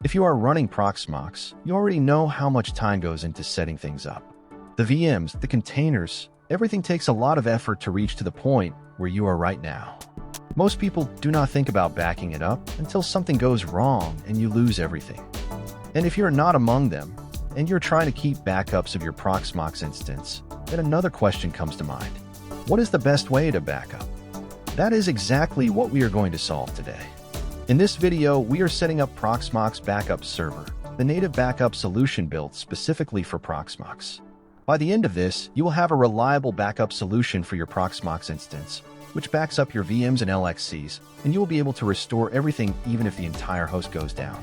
If you are running Proxmox, you already know how much time goes into setting things up. The VMs, the containers, everything takes a lot of effort to reach to the point where you are right now. Most people do not think about backing it up until something goes wrong and you lose everything. And if you're not among them, and you're trying to keep backups of your Proxmox instance, then another question comes to mind. What is the best way to backup? That is exactly what we are going to solve today. In this video, we are setting up Proxmox Backup Server, the native backup solution built specifically for Proxmox. By the end of this, you will have a reliable backup solution for your Proxmox instance, which backs up your VMs and LXCs, and you will be able to restore everything even if the entire host goes down.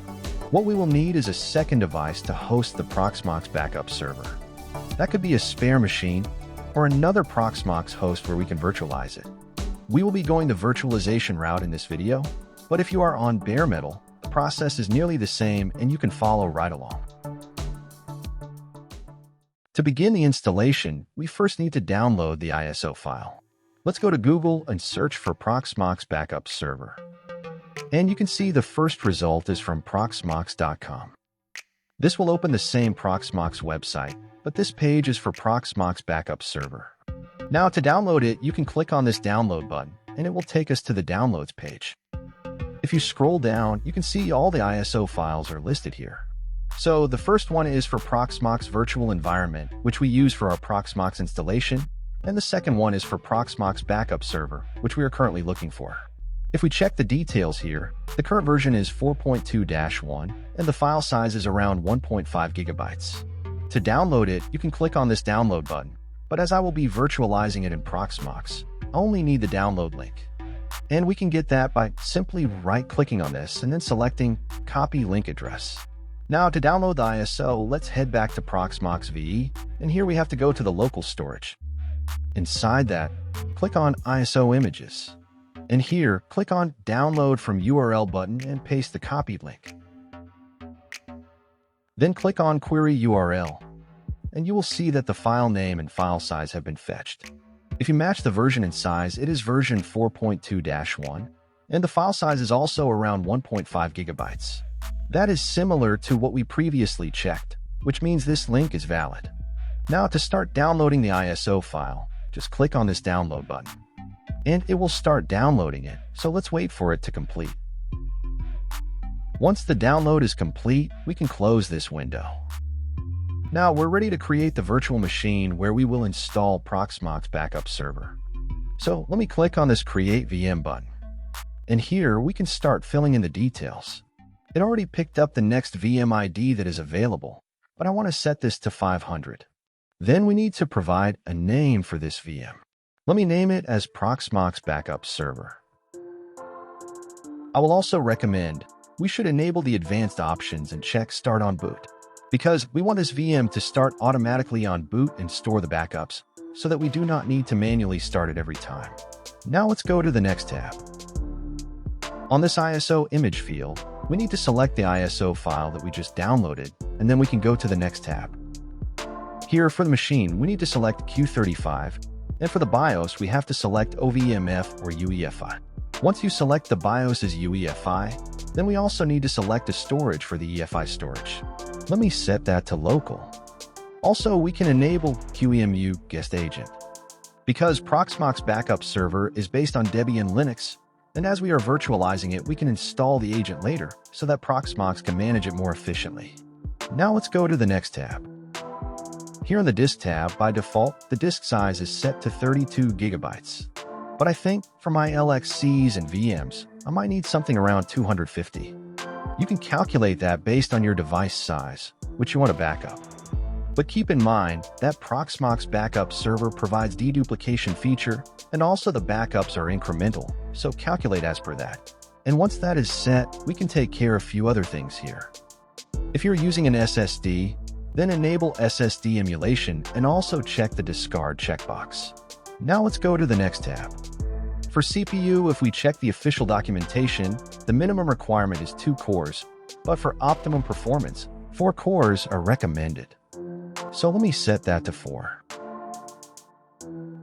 What we will need is a second device to host the Proxmox Backup Server. That could be a spare machine or another Proxmox host where we can virtualize it. We will be going the virtualization route in this video, but if you are on bare metal, the process is nearly the same and you can follow right along. To begin the installation, we first need to download the ISO file. Let's go to Google and search for Proxmox Backup Server. And you can see the first result is from Proxmox.com. This will open the same Proxmox website, but this page is for Proxmox Backup Server. Now to download it, you can click on this download button, and it will take us to the downloads page. If you scroll down, you can see all the ISO files are listed here. So the first one is for Proxmox Virtual Environment, which we use for our Proxmox installation, and the second one is for Proxmox Backup Server, which we are currently looking for. If we check the details here, the current version is 4.2-1, and the file size is around 1.5 gigabytes. To download it, you can click on this download button, but as I will be virtualizing it in Proxmox, I only need the download link. And we can get that by simply right-clicking on this and then selecting Copy Link Address. Now to download the ISO, let's head back to Proxmox VE, and here we have to go to the local storage. Inside that, click on ISO Images. And here, click on Download from URL button and paste the copied link. Then click on Query URL, and you will see that the file name and file size have been fetched. If you match the version and size, it is version 4.2-1, and the file size is also around 1.5 gigabytes. That is similar to what we previously checked, which means this link is valid. Now to start downloading the ISO file, just click on this download button, and it will start downloading it, so let's wait for it to complete. Once the download is complete, we can close this window. Now we're ready to create the virtual machine where we will install Proxmox Backup Server. So let me click on this Create VM button, and here we can start filling in the details. It already picked up the next VM ID that is available, but I want to set this to 500. Then we need to provide a name for this VM. Let me name it as Proxmox Backup Server. I will also recommend we should enable the advanced options and check Start on Boot, because we want this VM to start automatically on boot and store the backups, so that we do not need to manually start it every time. Now let's go to the next tab. On this ISO image field, we need to select the ISO file that we just downloaded, and then we can go to the next tab. Here, for the machine, we need to select Q35, and for the BIOS, we have to select OVMF or UEFI. Once you select the BIOS as UEFI, then we also need to select a storage for the EFI storage. Let me set that to local. Also, we can enable QEMU Guest Agent. Because Proxmox Backup Server is based on Debian Linux, and as we are virtualizing it, we can install the agent later so that Proxmox can manage it more efficiently. Now let's go to the next tab. Here in the Disk tab, by default, the disk size is set to 32 gigabytes. But I think for my LXCs and VMs, I might need something around 250. You can calculate that based on your device size, which you want to back up. But keep in mind that Proxmox Backup Server provides deduplication feature, and also the backups are incremental, so calculate as per that. And once that is set, we can take care of a few other things here. If you're using an SSD, then enable SSD emulation and also check the discard checkbox. Now let's go to the next tab. For CPU, if we check the official documentation, the minimum requirement is 2 cores, but for optimum performance, 4 cores are recommended. So let me set that to 4.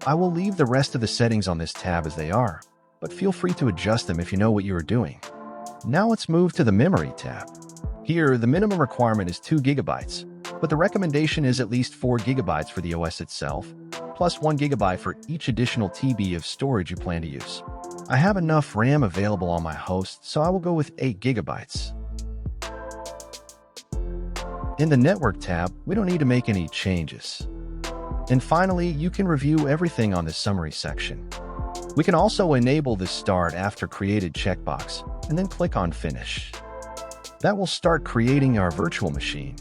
I will leave the rest of the settings on this tab as they are, but feel free to adjust them if you know what you are doing. Now let's move to the Memory tab. Here, the minimum requirement is 2 gigabytes, but the recommendation is at least 4 gigabytes for the OS itself, plus 1 gigabyte for each additional TB of storage you plan to use. I have enough RAM available on my host, so I will go with 8 gigabytes. In the Network tab, we don't need to make any changes. And finally, you can review everything on the Summary section. We can also enable the Start After Created checkbox, and then click on Finish. That will start creating our virtual machine.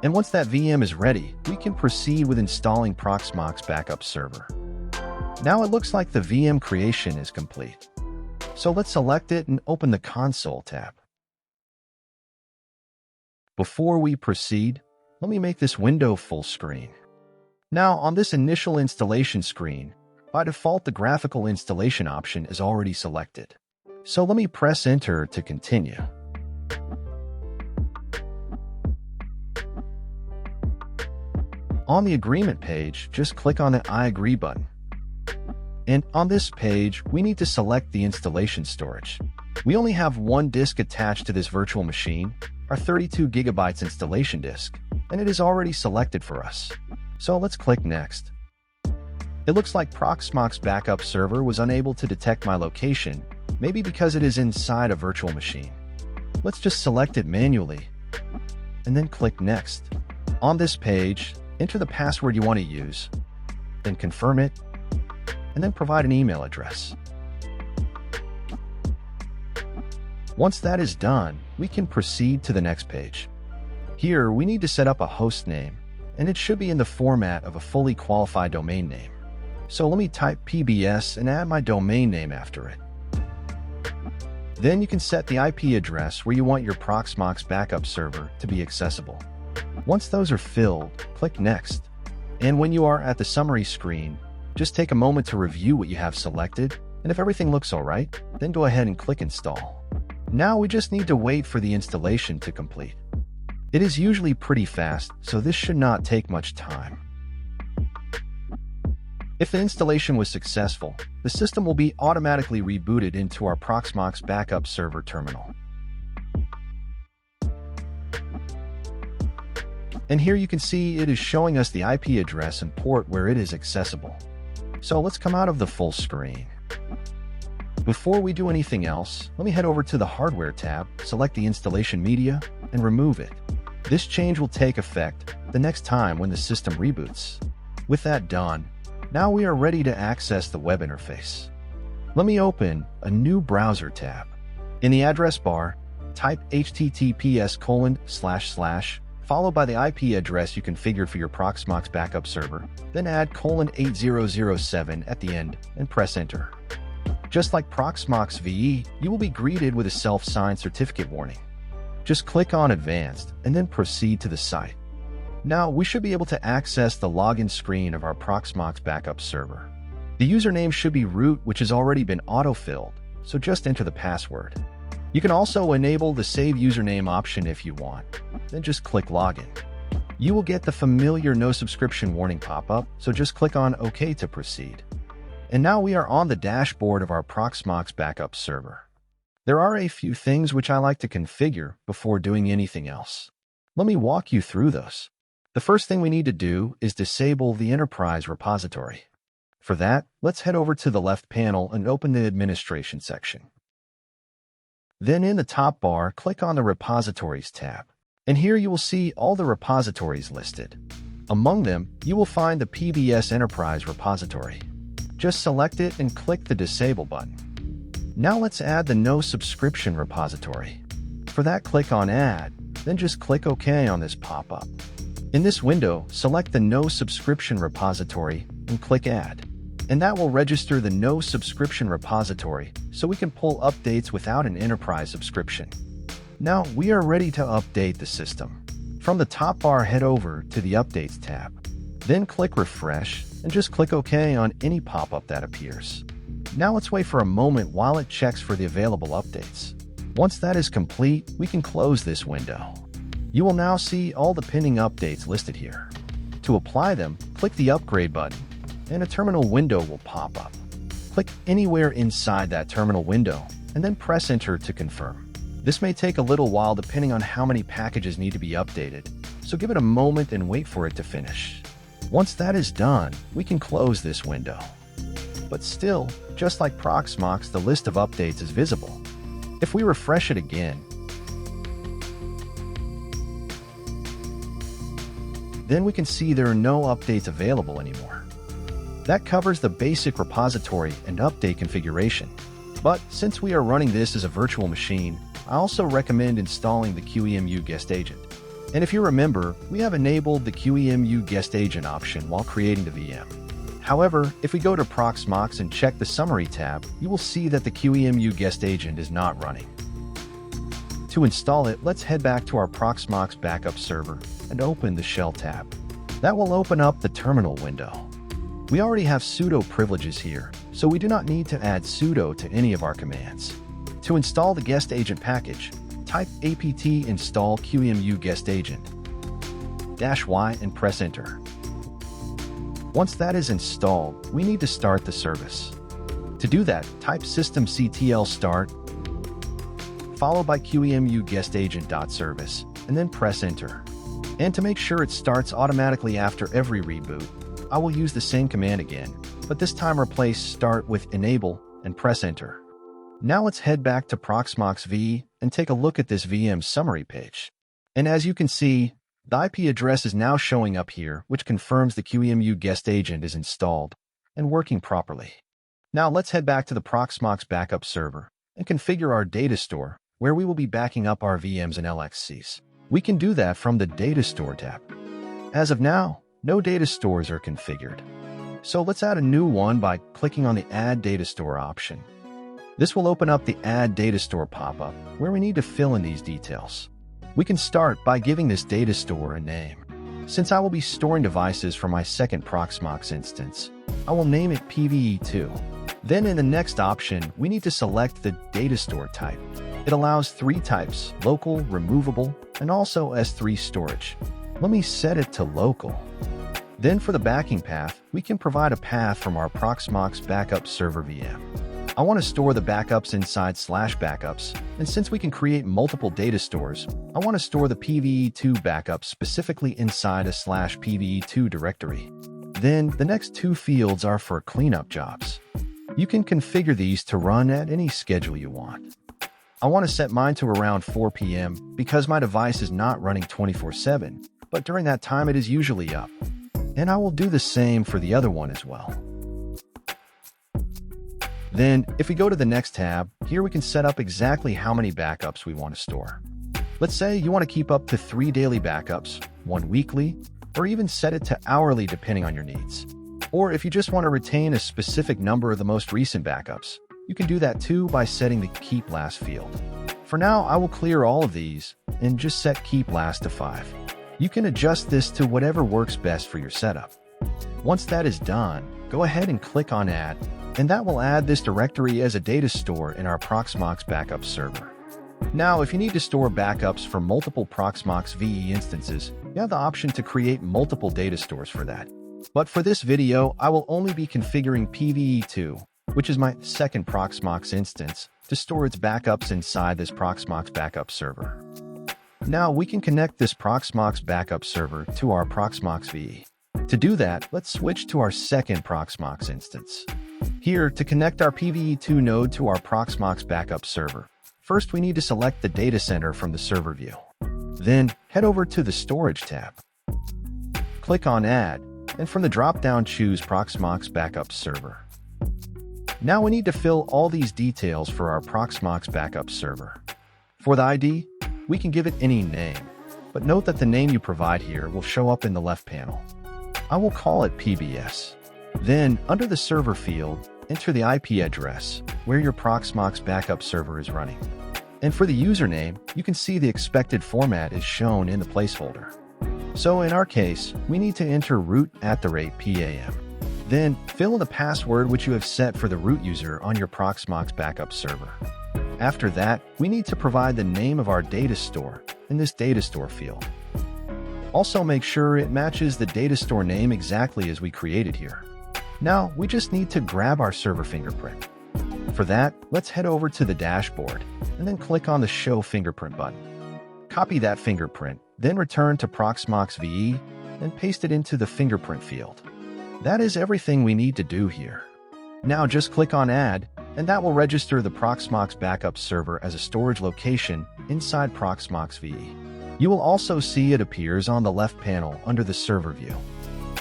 And once that VM is ready, we can proceed with installing Proxmox Backup Server. Now it looks like the VM creation is complete. So let's select it and open the Console tab. Before we proceed, let me make this window full screen. Now on this initial installation screen, by default the graphical installation option is already selected. So let me press Enter to continue. On the agreement page, just click on the I agree button. And on this page, we need to select the installation storage. We only have one disk attached to this virtual machine, our 32 gigabytes installation disk, and it is already selected for us. So let's click Next. It looks like Proxmox Backup Server was unable to detect my location, maybe because it is inside a virtual machine. Let's just select it manually, and then click Next. On this page, enter the password you want to use, then confirm it, and then provide an email address. Once that is done, we can proceed to the next page. Here, we need to set up a host name, and it should be in the format of a fully qualified domain name. So let me type PBS and add my domain name after it. Then you can set the IP address where you want your Proxmox Backup Server to be accessible. Once those are filled, click Next. And when you are at the summary screen, just take a moment to review what you have selected, and if everything looks alright, then go ahead and click Install. Now we just need to wait for the installation to complete. It is usually pretty fast, so this should not take much time. If the installation was successful, the system will be automatically rebooted into our Proxmox Backup Server terminal. And here you can see it is showing us the IP address and port where it is accessible. So let's come out of the full screen. Before we do anything else, let me head over to the Hardware tab, select the installation media, and remove it. This change will take effect the next time when the system reboots. With that done, now we are ready to access the web interface. Let me open a new browser tab. In the address bar, type https:// followed by the IP address you configured for your Proxmox Backup Server, then add :8007 at the end and press Enter. Just like Proxmox VE, you will be greeted with a self-signed certificate warning. Just click on Advanced and then proceed to the site. Now we should be able to access the login screen of our Proxmox Backup Server. The username should be root, which has already been auto-filled, so just enter the password. You can also enable the Save Username option if you want, then just click Login. You will get the familiar No Subscription warning pop-up, so just click on OK to proceed. And now we are on the dashboard of our Proxmox Backup Server. There are a few things which I like to configure before doing anything else. Let me walk you through those. The first thing we need to do is disable the Enterprise repository. For that, let's head over to the left panel and open the Administration section. Then in the top bar, click on the Repositories tab. And here you will see all the repositories listed. Among them, you will find the PBS Enterprise repository. Just select it and click the Disable button. Now let's add the No Subscription repository. For that, click on Add, then just click OK on this pop-up. In this window, select the No Subscription repository and click Add. And that will register the No Subscription repository so we can pull updates without an enterprise subscription. Now we are ready to update the system. From the top bar, head over to the Updates tab. Then click Refresh and just click OK on any pop-up that appears. Now let's wait for a moment while it checks for the available updates. Once that is complete, we can close this window. You will now see all the pending updates listed here. To apply them, click the Upgrade button, and a terminal window will pop up. Click anywhere inside that terminal window, and then press Enter to confirm. This may take a little while depending on how many packages need to be updated, so give it a moment and wait for it to finish. Once that is done, we can close this window. But still, just like Proxmox, the list of updates is visible. If we refresh it again, then we can see there are no updates available anymore. That covers the basic repository and update configuration. But since we are running this as a virtual machine, I also recommend installing the QEMU guest agent. And if you remember, we have enabled the QEMU guest agent option while creating the VM. However, if we go to Proxmox and check the Summary tab, you will see that the QEMU guest agent is not running. To install it, let's head back to our Proxmox Backup Server and open the Shell tab. That will open up the terminal window. We already have sudo privileges here, so we do not need to add sudo to any of our commands. To install the guest agent package, type apt install QEMU guest agent -y and press enter. Once that is installed, we need to start the service. To do that, type systemctl start followed by QEMU guest agent.service and then press enter. And to make sure it starts automatically after every reboot, I will use the same command again, but this time replace start with enable and press enter. Now let's head back to Proxmox VE and take a look at this VM summary page. And as you can see, the IP address is now showing up here, which confirms the QEMU guest agent is installed and working properly. Now let's head back to the Proxmox Backup Server and configure our Datastore, where we will be backing up our VMs and LXCs. We can do that from the Datastore tab. As of now, no Datastores are configured. So let's add a new one by clicking on the Add Datastore option. This will open up the Add Datastore pop-up, where we need to fill in these details. We can start by giving this Datastore a name. Since I will be storing devices for my second Proxmox instance, I will name it PVE2. Then in the next option, we need to select the Datastore type. It allows 3 types: local, removable, and also S3 storage. Let me set it to local. Then for the backing path, we can provide a path from our Proxmox Backup Server VM. I want to store the backups inside /backups, and since we can create multiple data stores, I want to store the PVE2 backups specifically inside a /PVE2 directory. Then the next 2 fields are for cleanup jobs. You can configure these to run at any schedule you want. I want to set mine to around 4 p.m. because my device is not running 24/7, but during that time it is usually up. And I will do the same for the other one as well. Then, if we go to the next tab, here we can set up exactly how many backups we want to store. Let's say you want to keep up to 3 daily backups, 1 weekly, or even set it to hourly depending on your needs. Or if you just want to retain a specific number of the most recent backups, you can do that too by setting the Keep Last field. For now, I will clear all of these and just set Keep Last to 5. You can adjust this to whatever works best for your setup. Once that is done, go ahead and click on Add, and that will add this directory as a data store in our Proxmox Backup Server. Now, if you need to store backups for multiple Proxmox VE instances, you have the option to create multiple data stores for that. But for this video, I will only be configuring PVE2, which is my second Proxmox instance, to store its backups inside this Proxmox Backup Server. Now we can connect this Proxmox Backup Server to our Proxmox VE. To do that, let's switch to our second Proxmox instance. Here, to connect our PVE2 node to our Proxmox Backup Server, first we need to select the data center from the server view. Then, head over to the Storage tab. Click on Add, and from the drop-down choose Proxmox Backup Server. Now we need to fill all these details for our Proxmox Backup Server. For the ID, we can give it any name, but note that the name you provide here will show up in the left panel. I will call it PBS. Then, under the server field, enter the IP address where your Proxmox Backup Server is running. And for the username, you can see the expected format is shown in the placeholder. So in our case, we need to enter root@PAM. Then, fill in the password which you have set for the root user on your Proxmox Backup Server. After that, we need to provide the name of our data store in this data store field. Also make sure it matches the data store name exactly as we created here. Now, we just need to grab our server fingerprint. For that, let's head over to the dashboard and then click on the Show Fingerprint button. Copy that fingerprint, then return to Proxmox VE and paste it into the fingerprint field. That is everything we need to do here. Now just click on Add, and that will register the Proxmox Backup Server as a storage location inside Proxmox VE. You will also see it appears on the left panel under the server view.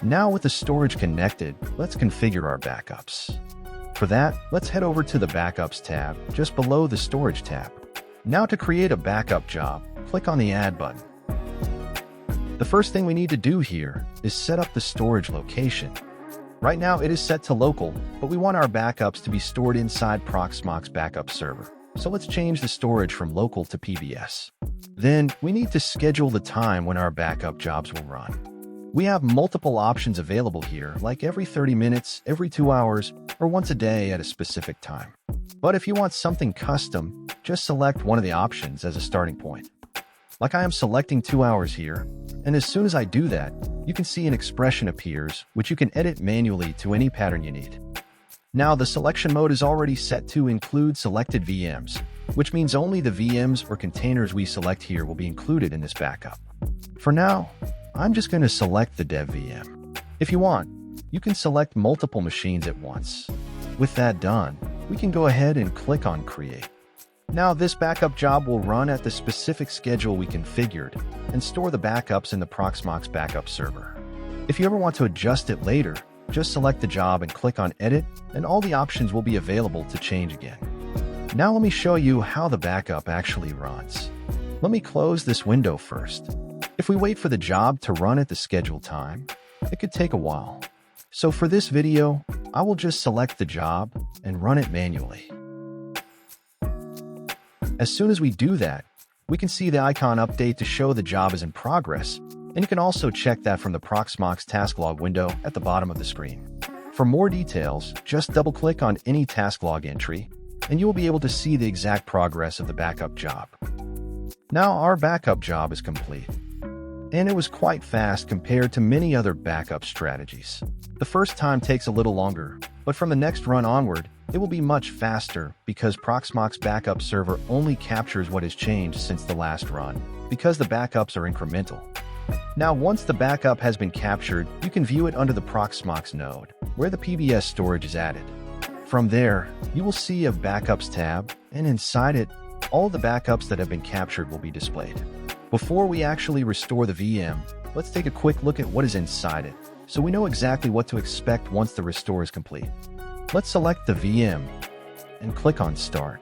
Now with the storage connected, let's configure our backups. For that, let's head over to the Backups tab just below the Storage tab. Now to create a backup job, click on the Add button. The first thing we need to do here is set up the storage location. Right now it is set to local, but we want our backups to be stored inside Proxmox Backup Server. So let's change the storage from local to PBS. Then we need to schedule the time when our backup jobs will run. We have multiple options available here, like every 30 minutes, every 2 hours, or once a day at a specific time. But if you want something custom, just select one of the options as a starting point. Like I am selecting 2 hours here, and as soon as I do that, you can see an expression appears, which you can edit manually to any pattern you need. Now the selection mode is already set to include selected VMs, which means only the VMs or containers we select here will be included in this backup. For now, I'm just going to select the dev VM. If you want, you can select multiple machines at once. With that done, we can go ahead and click on Create. Now this backup job will run at the specific schedule we configured and store the backups in the Proxmox Backup Server. If you ever want to adjust it later, just select the job and click on Edit, and all the options will be available to change again. Now let me show you how the backup actually runs. Let me close this window first. If we wait for the job to run at the scheduled time, it could take a while. So for this video, I will just select the job and run it manually. As soon as we do that, we can see the icon update to show the job is in progress, and you can also check that from the Proxmox task log window at the bottom of the screen. For more details, just double-click on any task log entry, and you will be able to see the exact progress of the backup job. Now our backup job is complete. And it was quite fast compared to many other backup strategies. The first time takes a little longer, but from the next run onward, it will be much faster because Proxmox Backup Server only captures what has changed since the last run, because the backups are incremental. Now once the backup has been captured, you can view it under the Proxmox node, where the PBS storage is added. From there, you will see a Backups tab, and inside it, all the backups that have been captured will be displayed. Before we actually restore the VM, let's take a quick look at what is inside it, so we know exactly what to expect once the restore is complete. Let's select the VM and click on Start.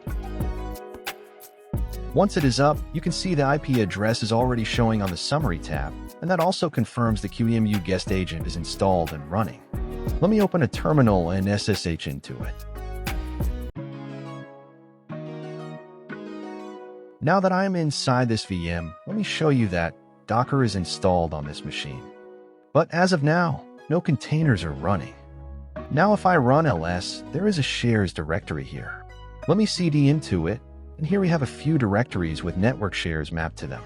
Once it is up, you can see the IP address is already showing on the Summary tab, and that also confirms the QEMU guest agent is installed and running. Let me open a terminal and SSH into it. Now that I am inside this VM, let me show you that Docker is installed on this machine. But as of now, no containers are running. Now if I run ls, there is a shares directory here. Let me cd into it, and here we have a few directories with network shares mapped to them.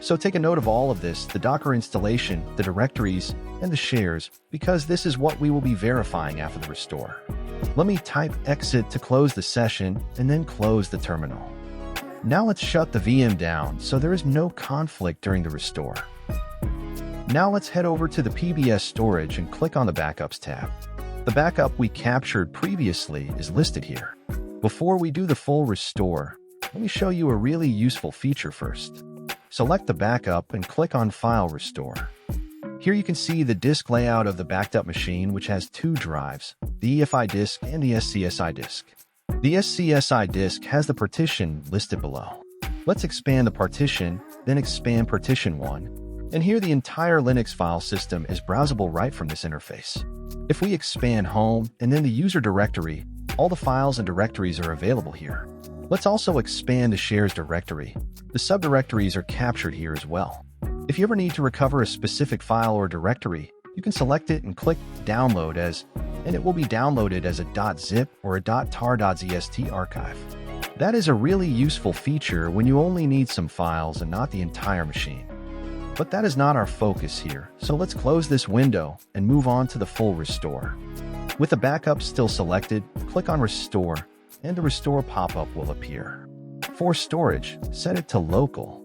So take a note of all of this, the Docker installation, the directories, and the shares, because this is what we will be verifying after the restore. Let me type exit to close the session, and then close the terminal. Now let's shut the VM down so there is no conflict during the restore. Now let's head over to the PBS storage and click on the Backups tab. The backup we captured previously is listed here. Before we do the full restore, let me show you a really useful feature first. Select the backup and click on File Restore. Here you can see the disk layout of the backed up machine, which has 2 drives, the EFI disk and the SCSI disk. The SCSI disk has the partition listed below. Let's expand the partition, then expand partition 1, and here the entire Linux file system is browsable right from this interface. If we expand home and then the user directory, all the files and directories are available here. Let's also expand the shares directory. The subdirectories are captured here as well. If you ever need to recover a specific file or directory, you can select it and click Download As, and it will be downloaded as a .zip or a .tar.zst archive. That is a really useful feature when you only need some files and not the entire machine. But that is not our focus here, so let's close this window and move on to the full restore. With the backup still selected, click on Restore, and the restore pop-up will appear. For storage, set it to local.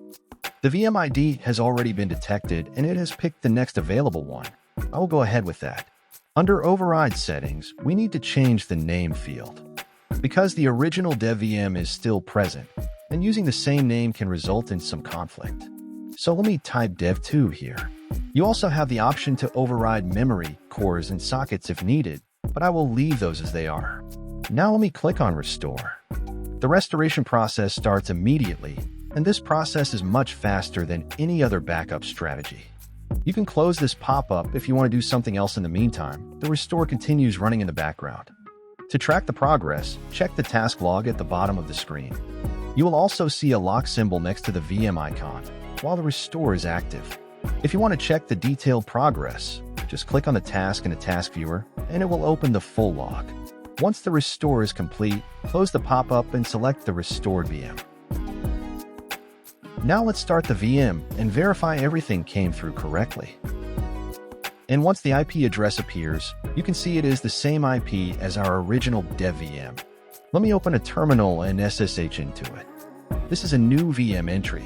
The VM ID has already been detected and it has picked the next available one. I will go ahead with that. Under Override Settings, we need to change the name field. Because the original dev VM is still present, and using the same name can result in some conflict. So let me type dev2 here. You also have the option to override memory, cores, and sockets if needed, but I will leave those as they are. Now let me click on Restore. The restoration process starts immediately, and this process is much faster than any other backup strategy. You can close this pop-up if you want to do something else in the meantime. The restore continues running in the background. To track the progress, check the task log at the bottom of the screen. You will also see a lock symbol next to the VM icon while the restore is active. If you want to check the detailed progress, just click on the task in the task viewer and it will open the full log. Once the restore is complete, close the pop-up and select the restored VM. Now let's start the VM and verify everything came through correctly. And once the IP address appears, you can see it is the same IP as our original dev VM. Let me open a terminal and SSH into it. This is a new VM entry.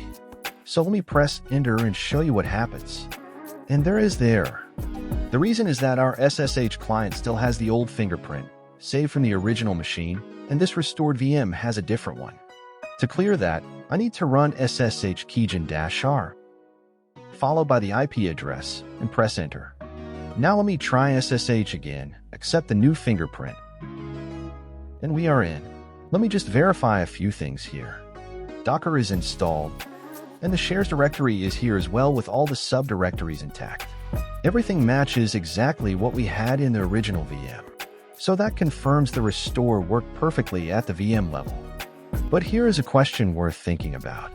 So let me press enter and show you what happens. And there is there. The reason is that our SSH client still has the old fingerprint, saved from the original machine, and this restored VM has a different one. To clear that, I need to run SSH keygen-r, followed by the IP address, and press enter. Now let me try SSH again, accept the new fingerprint, and we are in. Let me just verify a few things here. Docker is installed, and the shares directory is here as well with all the subdirectories intact. Everything matches exactly what we had in the original VM. So that confirms the restore worked perfectly at the VM level. But here is a question worth thinking about.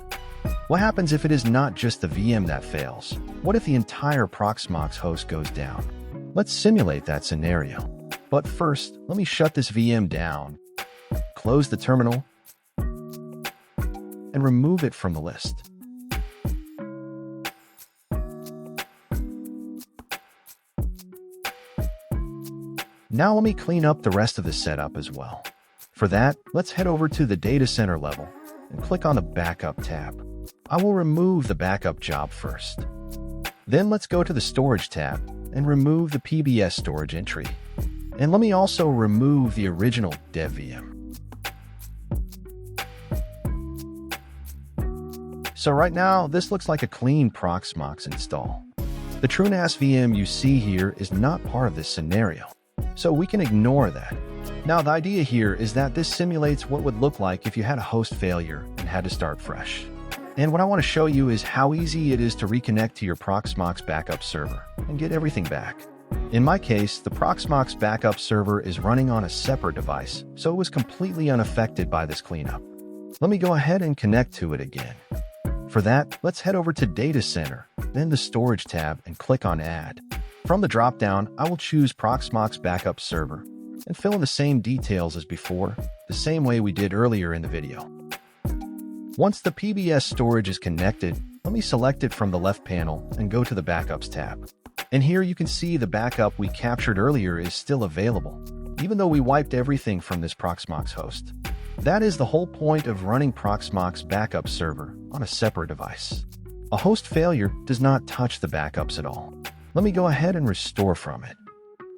What happens if it is not just the VM that fails? What if the entire Proxmox host goes down? Let's simulate that scenario. But first, let me shut this VM down, close the terminal, and remove it from the list. Now let me clean up the rest of the setup as well. For that, let's head over to the data center level and click on the Backup tab. I will remove the backup job first. Then let's go to the Storage tab and remove the PBS storage entry. And let me also remove the original dev VM. So right now, this looks like a clean Proxmox install. The TrueNAS VM you see here is not part of this scenario, so we can ignore that. Now, the idea here is that this simulates what would look like if you had a host failure and had to start fresh. And what I want to show you is how easy it is to reconnect to your Proxmox Backup Server and get everything back. In my case, the Proxmox Backup Server is running on a separate device, so it was completely unaffected by this cleanup. Let me go ahead and connect to it again. For that, let's head over to Data Center, then the Storage tab, and click on Add. From the drop-down, I will choose Proxmox Backup Server and fill in the same details as before, the same way we did earlier in the video. Once the PBS storage is connected, let me select it from the left panel and go to the Backups tab. And here you can see the backup we captured earlier is still available, even though we wiped everything from this Proxmox host. That is the whole point of running Proxmox Backup Server on a separate device. A host failure does not touch the backups at all. Let me go ahead and restore from it.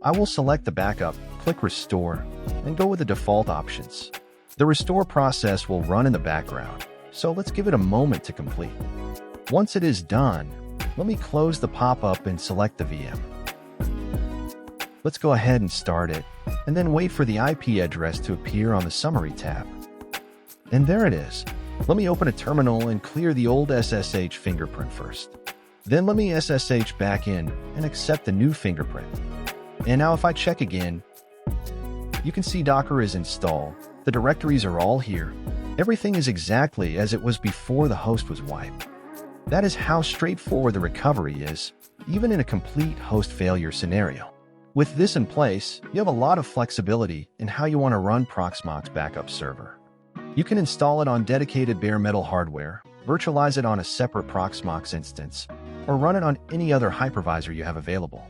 I will select the backup, click Restore, and go with the default options. The restore process will run in the background, so let's give it a moment to complete. Once it is done, let me close the pop-up and select the VM. Let's go ahead and start it, and then wait for the IP address to appear on the Summary tab. And there it is. Let me open a terminal and clear the old SSH fingerprint first. Then let me SSH back in and accept the new fingerprint. And now if I check again, you can see Docker is installed. The directories are all here. Everything is exactly as it was before the host was wiped. That is how straightforward the recovery is, even in a complete host failure scenario. With this in place, you have a lot of flexibility in how you want to run Proxmox Backup Server. You can install it on dedicated bare metal hardware, virtualize it on a separate Proxmox instance, or run it on any other hypervisor you have available.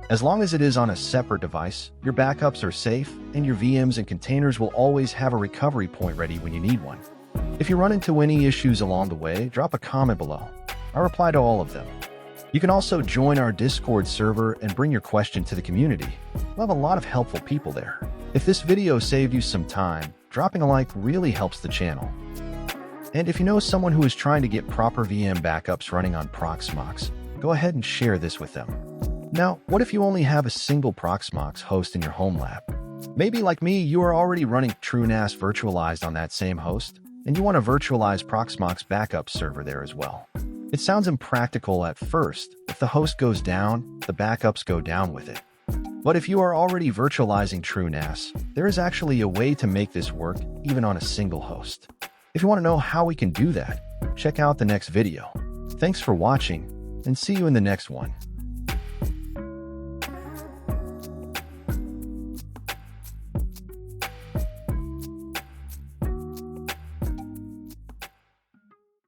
As long as it is on a separate device, your backups are safe, and your VMs and containers will always have a recovery point ready when you need one. If you run into any issues along the way, drop a comment below. I'll reply to all of them. You can also join our Discord server and bring your question to the community. We'll have a lot of helpful people there. If this video saved you some time, dropping a like really helps the channel. And if you know someone who is trying to get proper VM backups running on Proxmox, go ahead and share this with them. Now, what if you only have a single Proxmox host in your home lab? Maybe like me, you are already running TrueNAS virtualized on that same host, and you want to virtualize Proxmox Backup Server there as well. It sounds impractical at first. If the host goes down, the backups go down with it. But if you are already virtualizing TrueNAS, there is actually a way to make this work even on a single host. If you want to know how we can do that, check out the next video. Thanks for watching, and see you in the next one.